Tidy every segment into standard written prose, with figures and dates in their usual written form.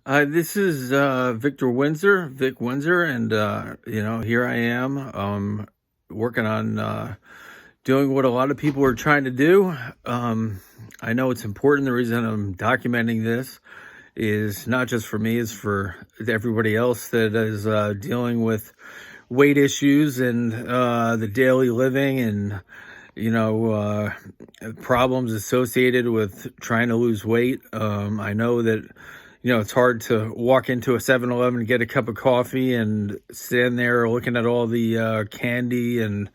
This is Victor Windsor, Vic Windsor, and here I am, working on doing what a lot of people are trying to do. I know it's important. The reason I'm documenting this is not just for me; it's for everybody else that is dealing with weight issues and the daily living and problems associated with trying to lose weight. I know that it's hard to walk into a 7-Eleven and get a cup of coffee and stand there looking at all the candy and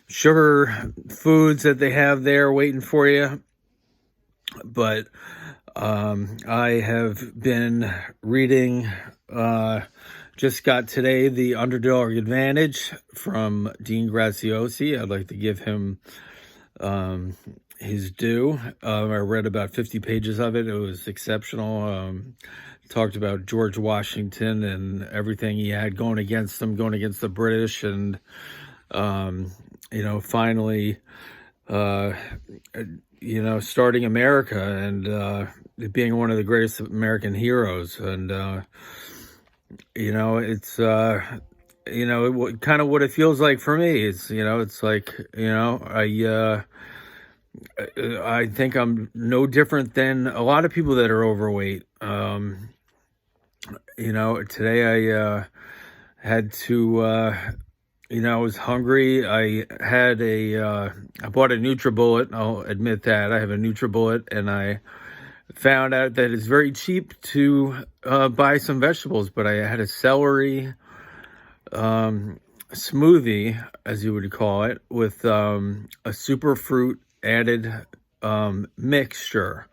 sugar foods that they have there waiting for you. But I have been reading, just got today, The Underdog Advantage from Dean Graziosi. I'd like to give him his due. I read about 50 pages of it. It was exceptional. Talked about George Washington and everything he had going against him, going against the British, and finally, starting America and being one of the greatest American heroes. And it's kind of what it feels like for me. It's like I think I'm no different than a lot of people that are overweight. Today I had to, I was hungry. I bought a NutriBullet. I'll admit that. I have a NutriBullet, and I found out that it's very cheap to buy some vegetables, but I had a celery smoothie, as you would call it, with a superfruit added mixture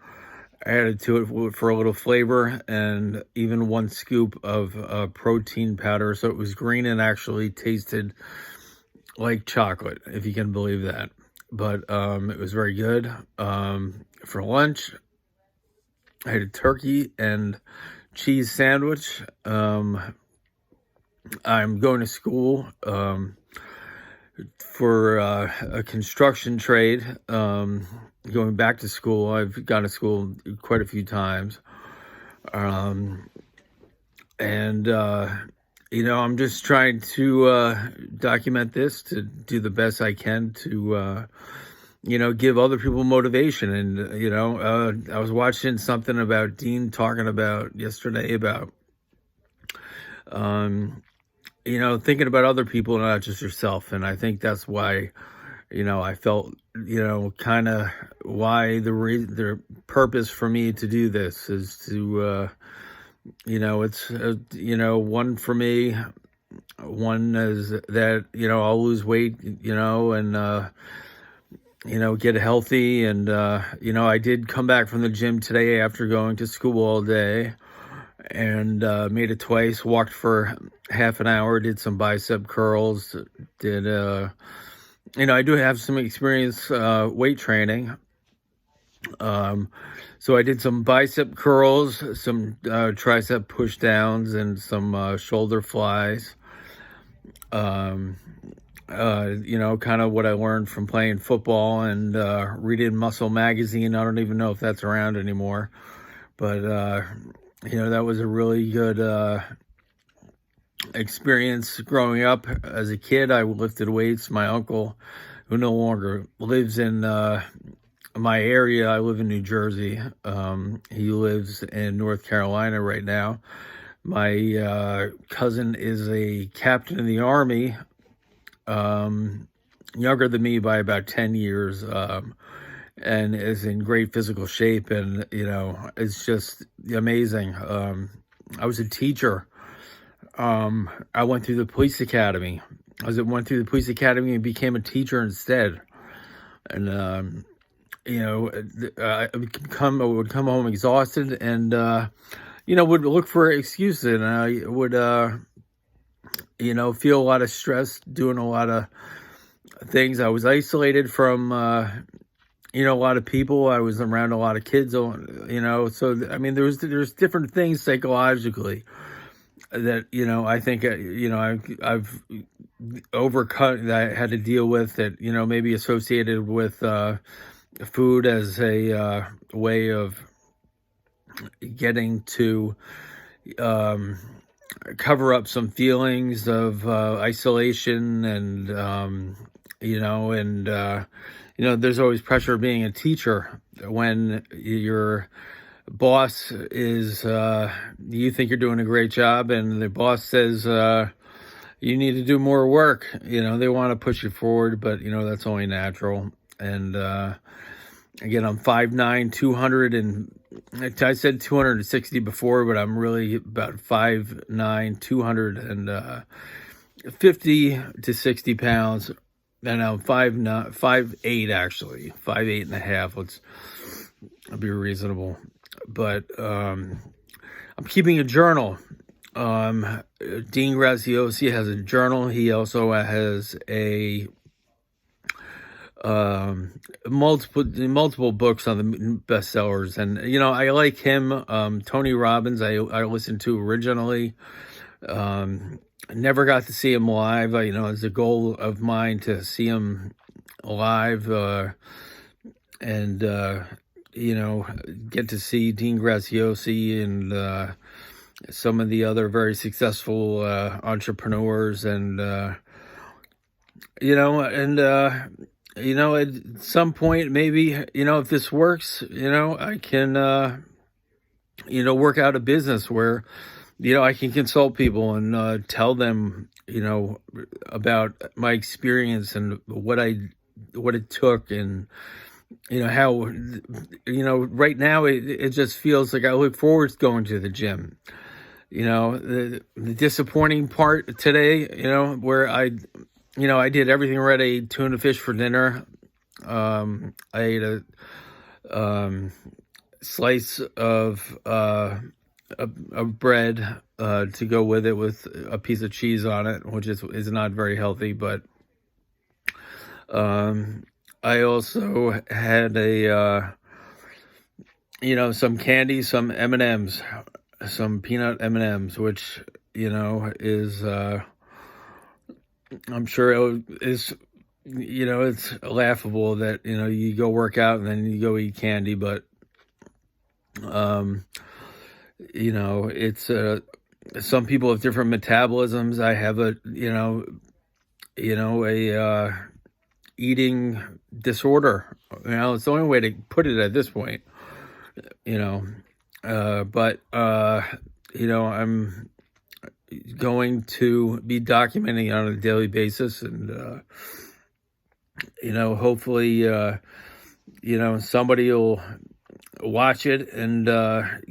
added to it for a little flavor, and even 1 scoop of protein powder, so it was green and actually tasted like chocolate, if you can believe that. But it was very good. For lunch, I had a turkey and cheese sandwich. I'm going to school for a construction trade. Going back to school. I've gone to school quite a few times. I'm just trying to document this, to do the best I can to, give other people motivation. And, I was watching something about Dean talking about yesterday about, thinking about other people, not just yourself. And I think that's why, I felt, kind of why the purpose for me to do this is to, it's, one for me, one is that, I'll lose weight, and, get healthy. And, I did come back from the gym today after going to school all day, and made it twice, walked for half an hour, did some bicep curls, did, I do have some experience weight training. So I did some bicep curls, some tricep push downs, and some shoulder flies. Kind of what I learned from playing football and reading Muscle Magazine. I don't even know if that's around anymore, but that was a really good experience growing up. As a kid, I lifted weights. My uncle, who no longer lives in my area, I live in New Jersey. He lives in North Carolina right now. My cousin is a captain in the Army, younger than me by about 10 years, and is in great physical shape. And, it's just amazing. I was a teacher. I went through the police academy. Went through the police academy and became a teacher instead. And, I would come home exhausted and, would look for excuses. And I would, feel a lot of stress doing a lot of things. I was isolated from, a lot of people. I was around a lot of kids, so, there's different things psychologically that, I think, I've overcome, that I had to deal with, that, maybe associated with food as a way of getting to, um, cover up some feelings of isolation and there's always pressure of being a teacher when your boss is you think you're doing a great job and the boss says you need to do more work. They want to push you forward, but that's only natural. And again, I'm 5'9", 200, and I said 260 before, but I'm really about 5'9", 250 to 60 pounds. And I'm 5'9", 5'8", actually, 5'8" and a half. Let's be reasonable. But I'm keeping a journal. Dean Graziosi has a journal. He also has a multiple books on the bestsellers, and I like him. Tony Robbins, I listened to originally. Never got to see him live. It's a goal of mine to see him live, and get to see Dean Graziosi and some of the other very successful entrepreneurs, and at some point, maybe, if this works, I can, work out a business where, I can consult people and tell them, about my experience and what it took, and, how, right now it just feels like I look forward to going to the gym. The disappointing part today, where I did everything right. I ate tuna fish for dinner. I ate a slice of bread to go with it, with a piece of cheese on it, which is not very healthy. But I also had some candy, some M&Ms, some peanut M&Ms, which is I'm sure it is, it's laughable that, you go work out and then you go eat candy, but, it's, some people have different metabolisms. I have a eating disorder. It's the only way to put it at this point, but, I'm going to be documenting on a daily basis, and hopefully somebody will watch it and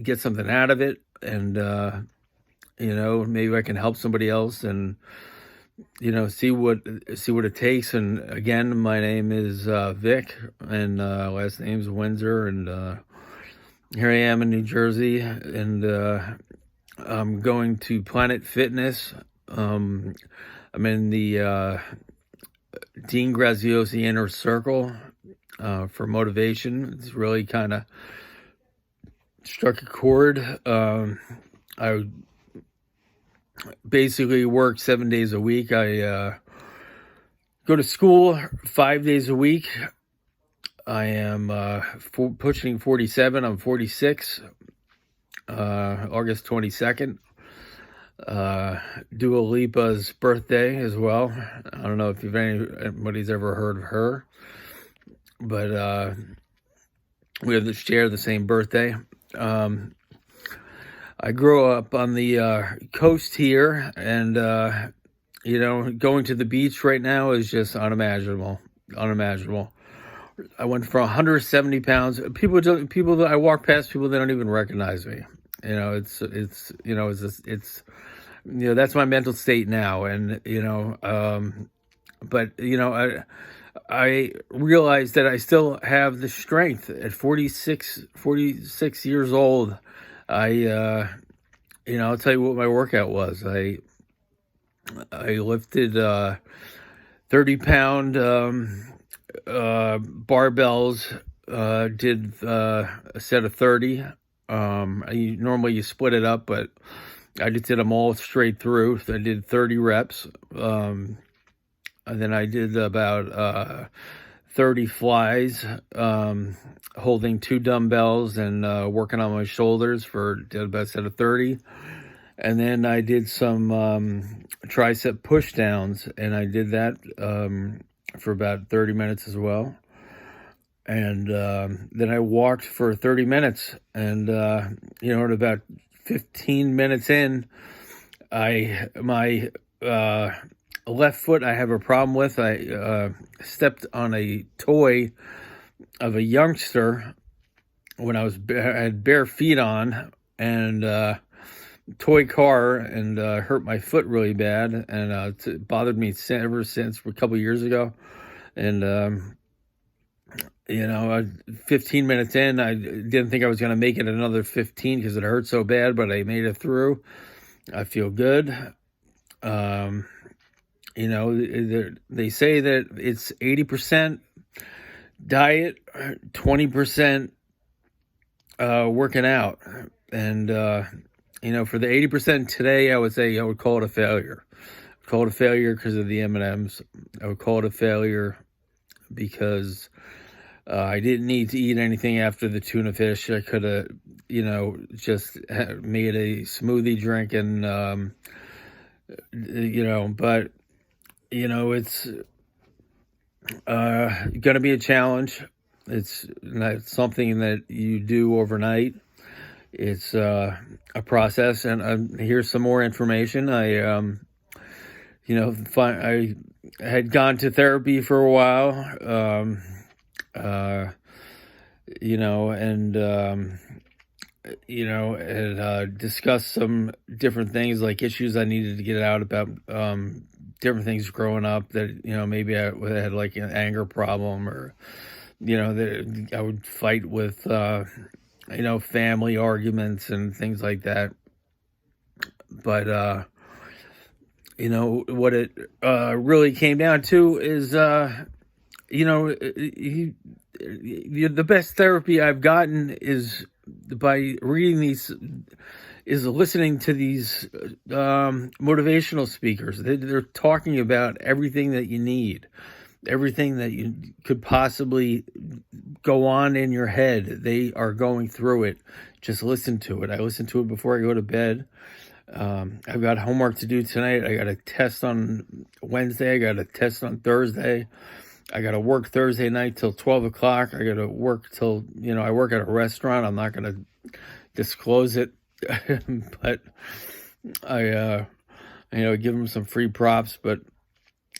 get something out of it, and maybe I can help somebody else, and see what it takes. And again, my name is Vic, and last name's Windsor, and here I am in New Jersey, and I'm going to Planet Fitness. I'm in the Dean Graziosi Inner Circle for motivation. It's really kind of struck a chord. I basically work 7 days a week. I go to school 5 days a week. I am pushing 47. I'm 46. August 22nd. Dua Lipa's birthday as well. I don't know if anybody's ever heard of her, but we share the same birthday. I grew up on the coast here, and going to the beach right now is just unimaginable. I went from 170 pounds. People that I walk past, people that don't even recognize me. It's that's my mental state now. And, but, I realized that I still have the strength at 46 years old. I'll tell you what my workout was. I lifted 30-pound barbells, did a set of 30. Normally you split it up, but I just did them all straight through. So I did 30 reps. And then I did about 30 flies, holding 2 dumbbells and working on my shoulders did about a set of 30. And then I did some tricep push downs, and I did that for about 30 minutes as well. And then I walked for 30 minutes, and at about 15 minutes in, my left foot I have a problem with. I stepped on a toy of a youngster when I had bare feet on, and toy car, and hurt my foot really bad, and it bothered me ever since a couple years ago. And 15 minutes in, I didn't think I was going to make it another 15 because it hurt so bad, but I made it through. I feel good. They say that it's 80% diet, 20% working out. And, for the 80% today, I would call it a failure. I would call it a failure because of the M&Ms. I would call it a failure because I didn't need to eat anything after the tuna fish. I could have, just made a smoothie drink and, but, it's going to be a challenge. It's not something that you do overnight. It's a process, and here's some more information. I had gone to therapy for a while, and discussed some different things, like issues I needed to get out about, different things growing up that, maybe I had like an anger problem, or, that I would fight with, family arguments and things like that. But, what it really came down to is, the best therapy I've gotten is by reading is listening to these motivational speakers. They're talking about everything that you need, everything that you could possibly go on in your head. They are going through it. Just listen to it. I listen to it before I go to bed. I've got homework to do tonight. I got a test on Wednesday. I got a test on Thursday. I got to work Thursday night till 12 o'clock. I got to work till, I work at a restaurant. I'm not going to disclose it, but I, give them some free props. But,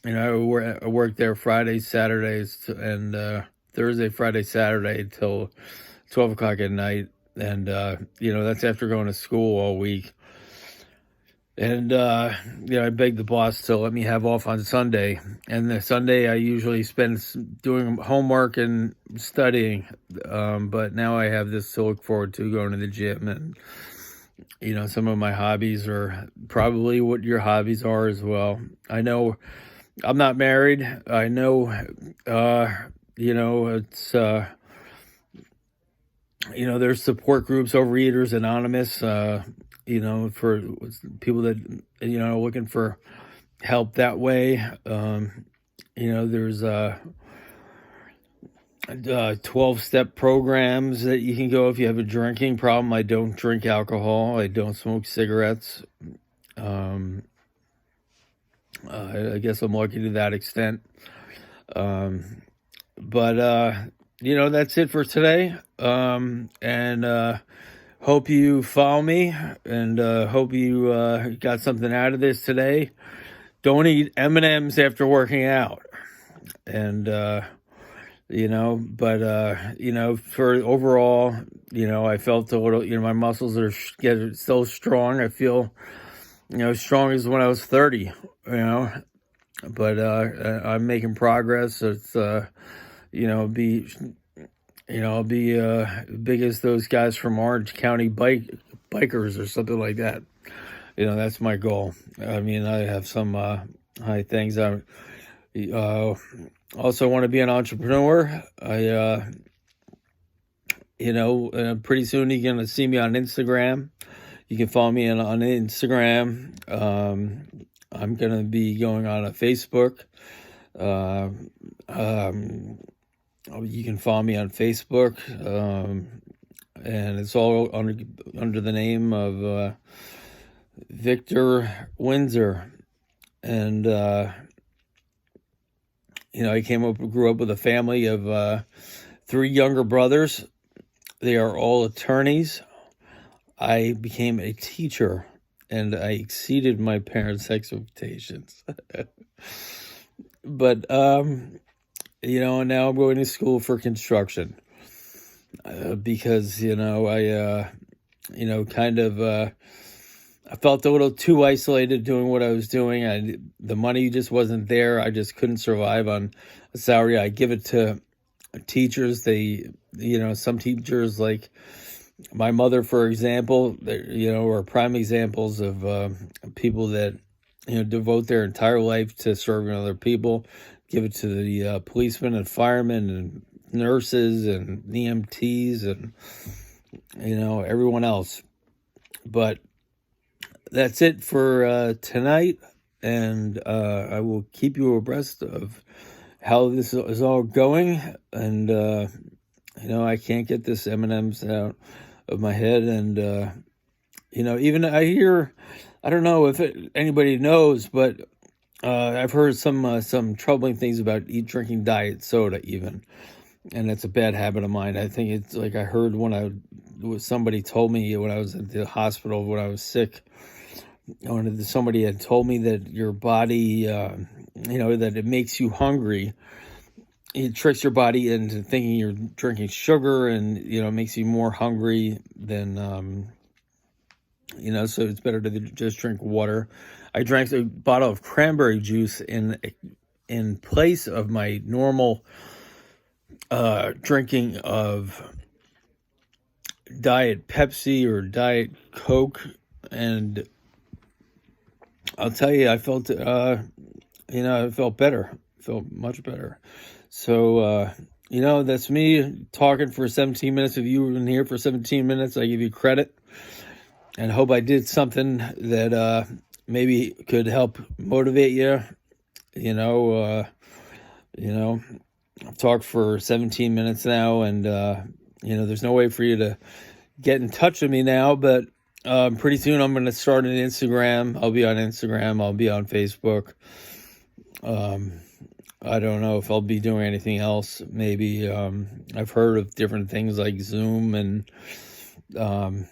I work there Fridays, Saturdays, and Thursday, Friday, Saturday till 12 o'clock at night. And, that's after going to school all week. And, I begged the boss to let me have off on Sunday. And the Sunday I usually spend doing homework and studying. But now I have this to look forward to, going to the gym. And, some of my hobbies are probably what your hobbies are as well. I know I'm not married. I know, it's, there's support groups, Overeaters Anonymous, for people that, are looking for help that way. There's 12-step programs that you can go if you have a drinking problem. I don't drink alcohol. I don't smoke cigarettes. I guess I'm lucky to that extent. But that's it for today. And hope you follow me, and hope you got something out of this today. Don't eat M&Ms after working out. And, for overall, I felt a little, my muscles are still strong. I feel, strong as when I was 30, but I'm making progress. It's, I'll be big as those guys from Orange County bikers or something like that. That's my goal. I mean, I have some high things. I also want to be an entrepreneur. Pretty soon you're going to see me on Instagram. You can follow me on Instagram. I'm going to be going on a Facebook. You can follow me on Facebook, and it's all under the name of Victor Windsor. And, I grew up with a family of 3 younger brothers. They are all attorneys. I became a teacher, and I exceeded my parents' expectations. But, now I'm going to school for construction because, I felt a little too isolated doing what I was doing. The money just wasn't there. I just couldn't survive on a salary. I give it to teachers. Some teachers, like my mother, for example, are prime examples of people that, devote their entire life to serving other people. Give it to the policemen and firemen and nurses and EMTs and, everyone else. But that's it for tonight. And I will keep you abreast of how this is all going. And, I can't get this M&M's out of my head. And, even I hear, I don't know if anybody knows, but I've heard some troubling things about drinking diet soda even. And that's a bad habit of mine. I think it's like I heard somebody told me when I was at the hospital when I was sick. Somebody had told me that your body, that it makes you hungry. It tricks your body into thinking you're drinking sugar, and it makes you more hungry than so it's better to just drink water. I drank a bottle of cranberry juice in place of my normal drinking of Diet Pepsi or Diet Coke, and I'll tell you, I felt I felt better, felt much better. So that's me talking for 17 minutes. If you were in here for 17 minutes, I give you credit, and hope I did something that maybe could help motivate you. I've talked for 17 minutes now, and there's no way for you to get in touch with me now, but pretty soon I'm going to start an Instagram. I'll be on Instagram. I'll be on Facebook. I don't know if I'll be doing anything else. Maybe I've heard of different things like Zoom and doing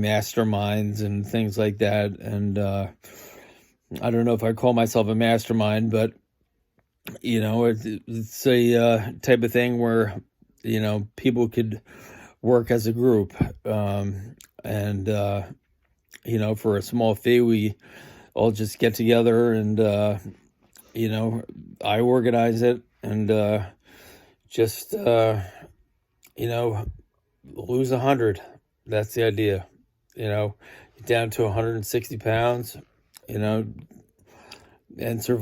masterminds and things like that. And I don't know if I call myself a mastermind, but it's a type of thing where people could work as a group, and for a small fee we all just get together and I organize it and just lose 100. That's the idea. Down to 160 pounds, and survive.